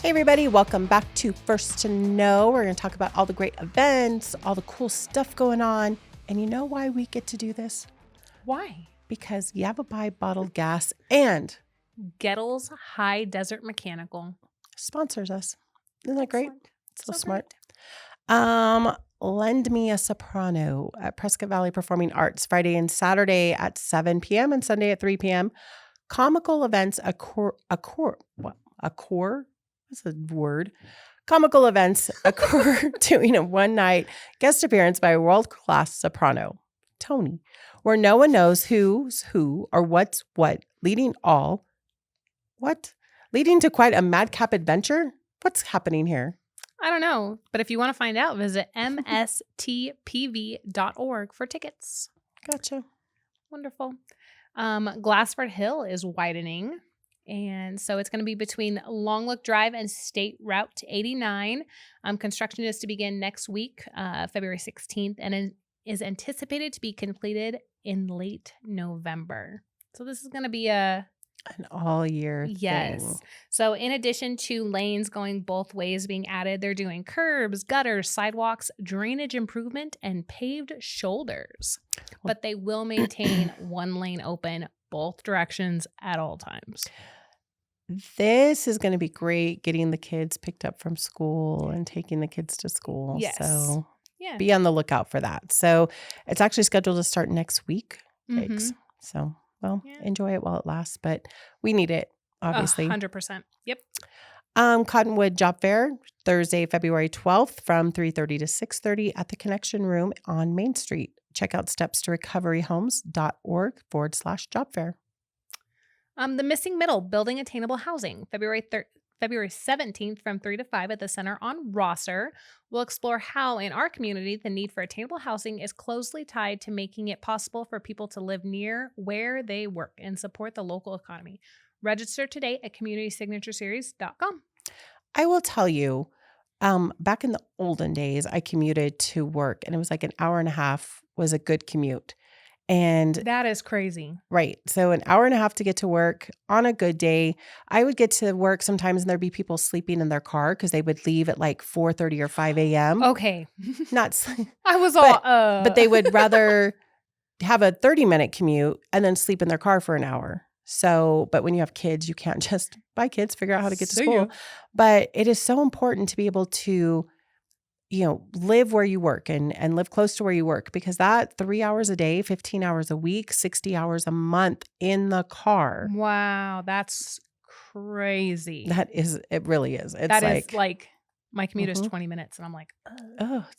Hey everybody, welcome back to First to Know. We're going to talk about all the great events, all the cool stuff going on. And you know why we get to do this? Why? Because Yavapai Bottled Gas and Gettle's High Desert Mechanical sponsors us. Isn't that great? So smart. Great. Lend Me a Soprano at Prescott Valley Performing Arts, Friday and Saturday at 7 p.m. and Sunday at 3 p.m. Comical events, That's a word. Comical events occur doing a one-night guest appearance by a world-class soprano, Tony, where no one knows who's who or what's what, leading to quite a madcap adventure? What's happening here? I don't know, but if you want to find out, visit mstpv.org for tickets. Gotcha. Wonderful. Glassford Hill is widening. And so it's going to be between Longlook Drive and State Route 89. Construction is to begin next week, February 16th, and it is anticipated to be completed in late November. So this is going to be an all-year thing. So in addition to lanes going both ways being added, they're doing curbs, gutters, sidewalks, drainage improvement, and paved shoulders. But they will maintain one lane open both directions at all times. This is going to be great getting the kids picked up from school and taking the kids to school. Yes. So be on the lookout for that. So it's actually scheduled to start next week. Mm-hmm. So, enjoy it while it lasts, but we need it, obviously. 100%. Yep. Cottonwood Job Fair, Thursday, February 12th from 3:30 to 6:30 at the Connection Room on Main Street. Check out stepstorecoveryhomes.org/job fair. The Missing Middle, Building Attainable Housing, February 17th from 3 to 5 at the Center on Rosser. We'll explore how in our community the need for attainable housing is closely tied to making it possible for people to live near where they work and support the local economy. Register today at communitysignatureseries.com. I will tell you, back in the olden days, I commuted to work and it was like an hour and a half was a good commute. And that is crazy. Right. So an hour and a half to get to work on a good day. I would get to work sometimes and there'd be people sleeping in their car because they would leave at like 4:30 or 5 a.m. Okay. I was all, but they would rather have a 30-minute commute and then sleep in their car for an hour. So, but when you have kids, you can't just buy kids, figure out how to get to school. But it is so important to be able to live where you work and live close to where you work, because that 3 hours a day, 15 hours a week, 60 hours a month in the car. Wow. That's crazy. It really is. It's like my commute is 20 minutes and I'm like,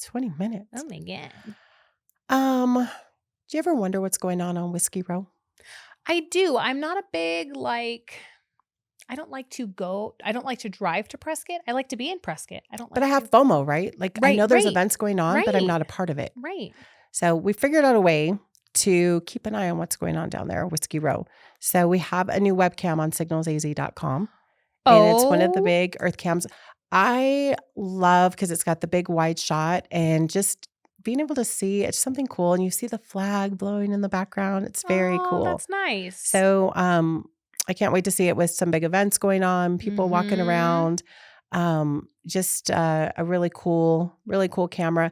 20 minutes. Oh my God. Do you ever wonder what's going on Whiskey Row? I do. I'm not a big, I don't like to drive to Prescott. I like to be in Prescott. But I have FOMO, right? I know there's events going on, but I'm not a part of it. Right. So we figured out a way to keep an eye on what's going on down there at Whiskey Row. So we have a new webcam on signalsaz.com. And it's one of the big earth cams. I love because it's got the big wide shot and just being able to see it's something cool. And you see the flag blowing in the background. It's very cool. That's nice. So, I can't wait to see it with some big events going on, people walking around. Just a really cool camera.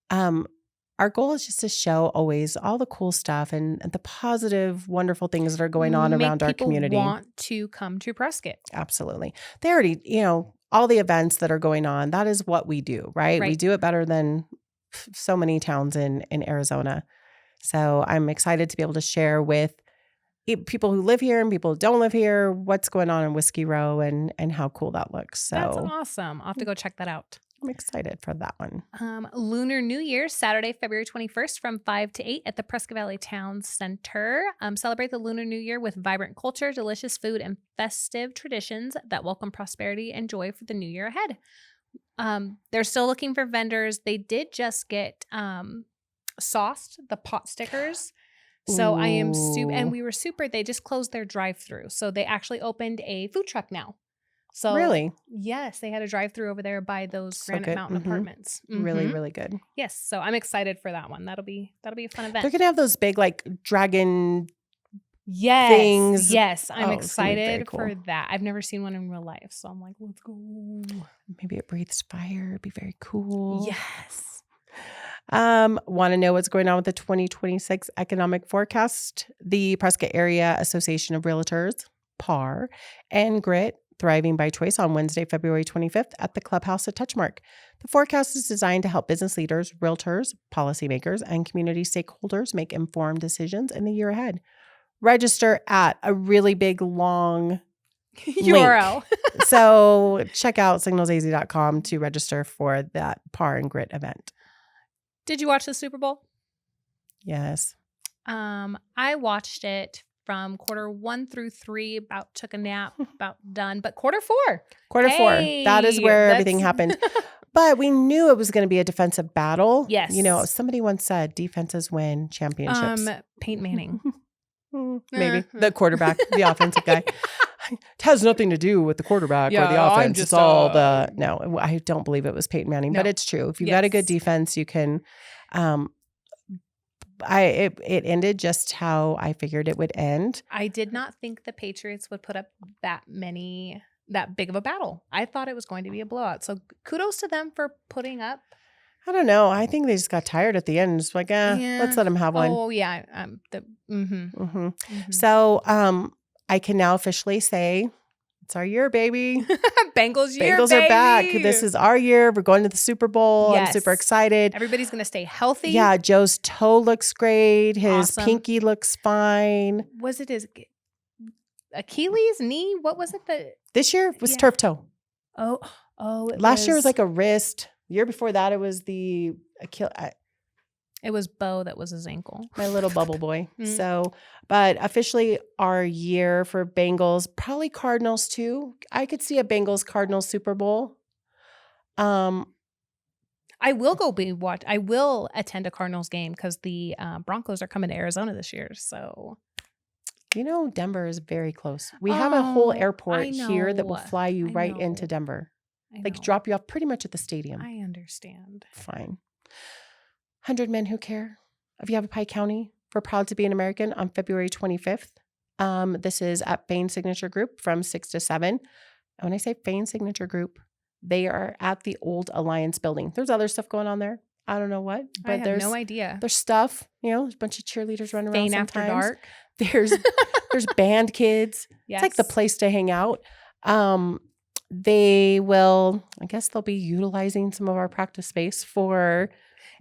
Our goal is just to show always all the cool stuff and the positive, wonderful things that are going on around our community. People want to come to Prescott. Absolutely. They already, all the events that are going on, that is what we do, right? We do it better than so many towns in Arizona. So I'm excited to be able to share with people who live here and people who don't live here what's going on in Whiskey Row and how cool that looks. So that's awesome. I'll have to go check that out. I'm excited for that one. Lunar New Year, Saturday, February 21st from 5 to 8 at the Prescott Valley Town Center. Celebrate the Lunar New Year with vibrant culture, delicious food, and festive traditions that welcome prosperity and joy for the new year ahead. They're still looking for vendors. They did just get sauced, the pot stickers. So I am and we were super, they just closed their drive-through. So they actually opened a food truck now. So really? Yes, they had a drive-through over there by those Granite Mountain apartments. Really, really good. Yes, so I'm excited for that one. That'll be a fun event. They're gonna have those big dragon things. Yes, I'm it's gonna be very excited cool. for that. I've never seen one in real life, so I'm like, let's go. Maybe it breathes fire. It'd be very cool. Yes. Want to know what's going on with the 2026 economic forecast? The Prescott Area Association of Realtors, PAR, and GRIT, Thriving by Choice, on Wednesday, February 25th at the Clubhouse at Touchmark. The forecast is designed to help business leaders, realtors, policymakers, and community stakeholders make informed decisions in the year ahead. Register at a really big, long URL. So check out signalsaz.com to register for that PAR and GRIT event. Did you watch the Super Bowl? Yes. I watched it from quarter 1 through 3, about took a nap, about done. But quarter 4. Quarter 4. That is where everything happened. But we knew it was going to be a defensive battle. Yes. You know, somebody once said defenses win championships. Peyton Manning. Maybe. The quarterback, the offensive guy. It has nothing to do with the quarterback or the offense. It's all the... No, I don't believe it was Peyton Manning, but it's true. If you've got a good defense, you can... It ended just how I figured it would end. I did not think the Patriots would put up that big of a battle. I thought it was going to be a blowout. So kudos to them for putting up. I don't know. I think they just got tired at the end. It's like, let's let them have one. Oh, yeah. So I can now officially say it's our year, baby. Bengals year, Bengals are back. This is our year. We're going to the Super Bowl. Yes. I'm super excited. Everybody's going to stay healthy. Yeah, Joe's toe looks great. His pinky looks fine. Was it his Achilles, knee? What was it? This year was turf toe. Oh. Last year was like a wrist. The year before that, it was the Achilles. It was Bo that was his ankle. My little bubble boy. So, but officially our year for Bengals, probably Cardinals too. I could see a Bengals-Cardinals Super Bowl. I will I will attend a Cardinals game because the Broncos are coming to Arizona this year. So, you know, Denver is very close. We have a whole airport here that will fly you right into Denver. Like drop you off pretty much at the stadium. I understand. Fine. 100 Men Who Care of Yavapai County for Proud to be an American on February 25th. This is at Fain Signature Group from 6 to 7. And when I say Fain Signature Group, they are at the old Alliance building. There's other stuff going on there. I don't know what, but I have no idea. There's stuff, you know, there's a bunch of cheerleaders running around sometimes. After dark. There's band kids. Yes. It's like the place to hang out. They will, I guess they'll be utilizing some of our practice space for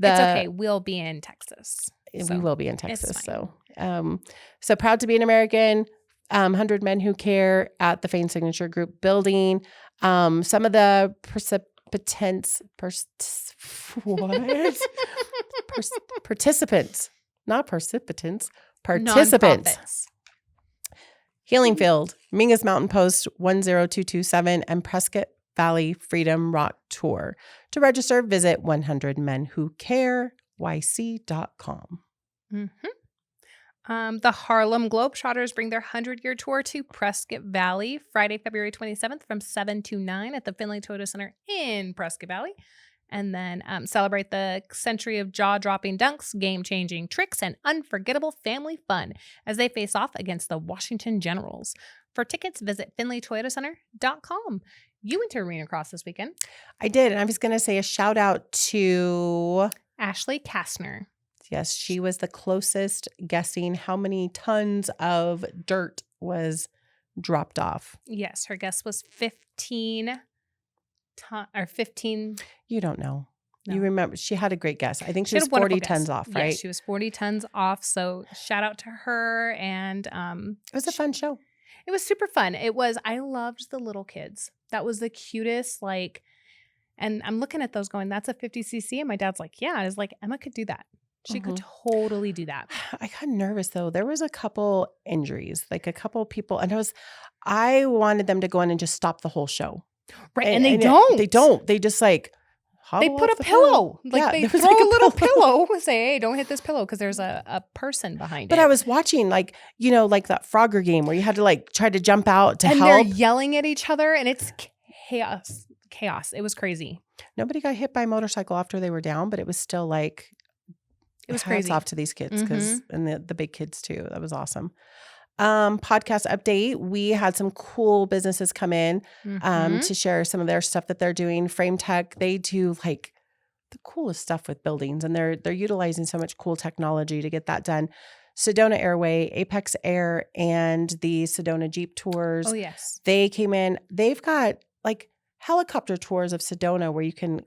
it's okay. We'll be in Texas. We will be in Texas. So Proud to be an American, 100 Men Who Care at the Fain Signature Group building. Some of the participants, not participants, participants. Healing Field, Mingus Mountain Post 10227, and Prescott Valley Freedom Rock Tour. To register, visit 100menwhocareyc.com. The Harlem Globetrotters bring their 100-year tour to Prescott Valley Friday, February 27th from 7 to 9 at the Finley Toyota Center in Prescott Valley. And then celebrate the century of jaw-dropping dunks, game-changing tricks, and unforgettable family fun as they face off against the Washington Generals. For tickets, visit finleytoyotacenter.com. You went to Arena Cross this weekend. I did. And I was going to say a shout out to Ashley Kastner. Yes, she was the closest guessing how many tons of dirt was dropped off. Yes, her guess was 15 15. You don't know. No. You remember, she had a great guess. I think she was 40 tons off, right? Yes, she was 40 tons off. So shout out to her. And it was a fun show. It was super fun. I loved the little kids. That was the cutest, and I'm looking at those going, that's a 50cc. And my dad's like, yeah. I was like, Emma could do that. She could totally do that. I got nervous though. There was a couple injuries, like a couple people. And I wanted them to go in and just stop the whole show. Right. And they don't. They don't. They just they put a pillow. They throw a little pillow and say, hey, don't hit this pillow because there's a person behind it. But I was watching like that Frogger game where you had to try to jump out to help. And they're yelling at each other and it's chaos. It was crazy. Nobody got hit by a motorcycle after they were down, but it was still it was crazy. Hats off to these kids and the big kids too. That was awesome. Podcast update. We had some cool businesses come in to share some of their stuff that they're doing. Frame Tech, they do like the coolest stuff with buildings, and they're utilizing so much cool technology to get that done. Sedona Airway, Apex Air, and the Sedona Jeep tours. Oh, yes. They came in. They've got like helicopter tours of Sedona where you can,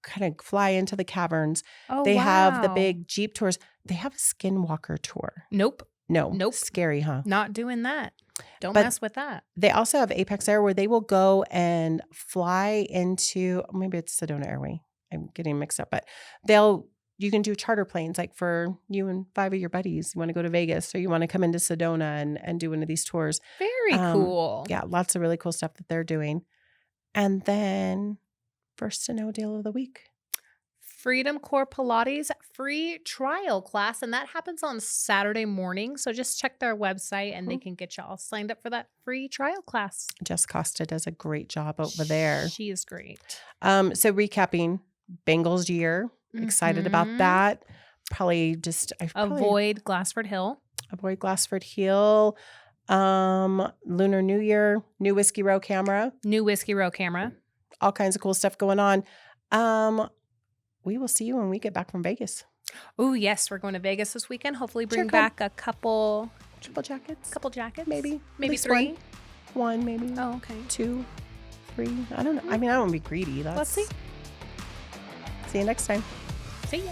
kind of fly into the caverns. Oh, they wow. have the big Jeep tours. They have a skinwalker tour. Nope. Nope. Scary, huh? Not doing that. Don't But mess with that. They also have Apex Air where they will go and fly into, maybe it's Sedona Airway. I'm getting mixed up, but you can do charter planes like for you and 5 of your buddies. You want to go to Vegas or you want to come into Sedona and do one of these tours. Very cool. Yeah, lots of really cool stuff that they're doing. And then First to Know deal of the week. Freedom Core Pilates free trial class, and that happens on Saturday morning. So just check their website and they can get you all signed up for that free trial class. Jess Costa does a great job over there. She is great. So recapping Bengals year, excited about that. Avoid Glassford Hill. Avoid Glassford Hill. Lunar New Year, new Whiskey Row camera. All kinds of cool stuff going on. We will see you when we get back from Vegas. Oh, yes. We're going to Vegas this weekend. Hopefully bring back a couple triple jackets. Couple jackets. Maybe 3. One, maybe. Oh, okay. 2, 3. I don't know. I mean, I don't want to be greedy. Let's see. See you next time. See ya.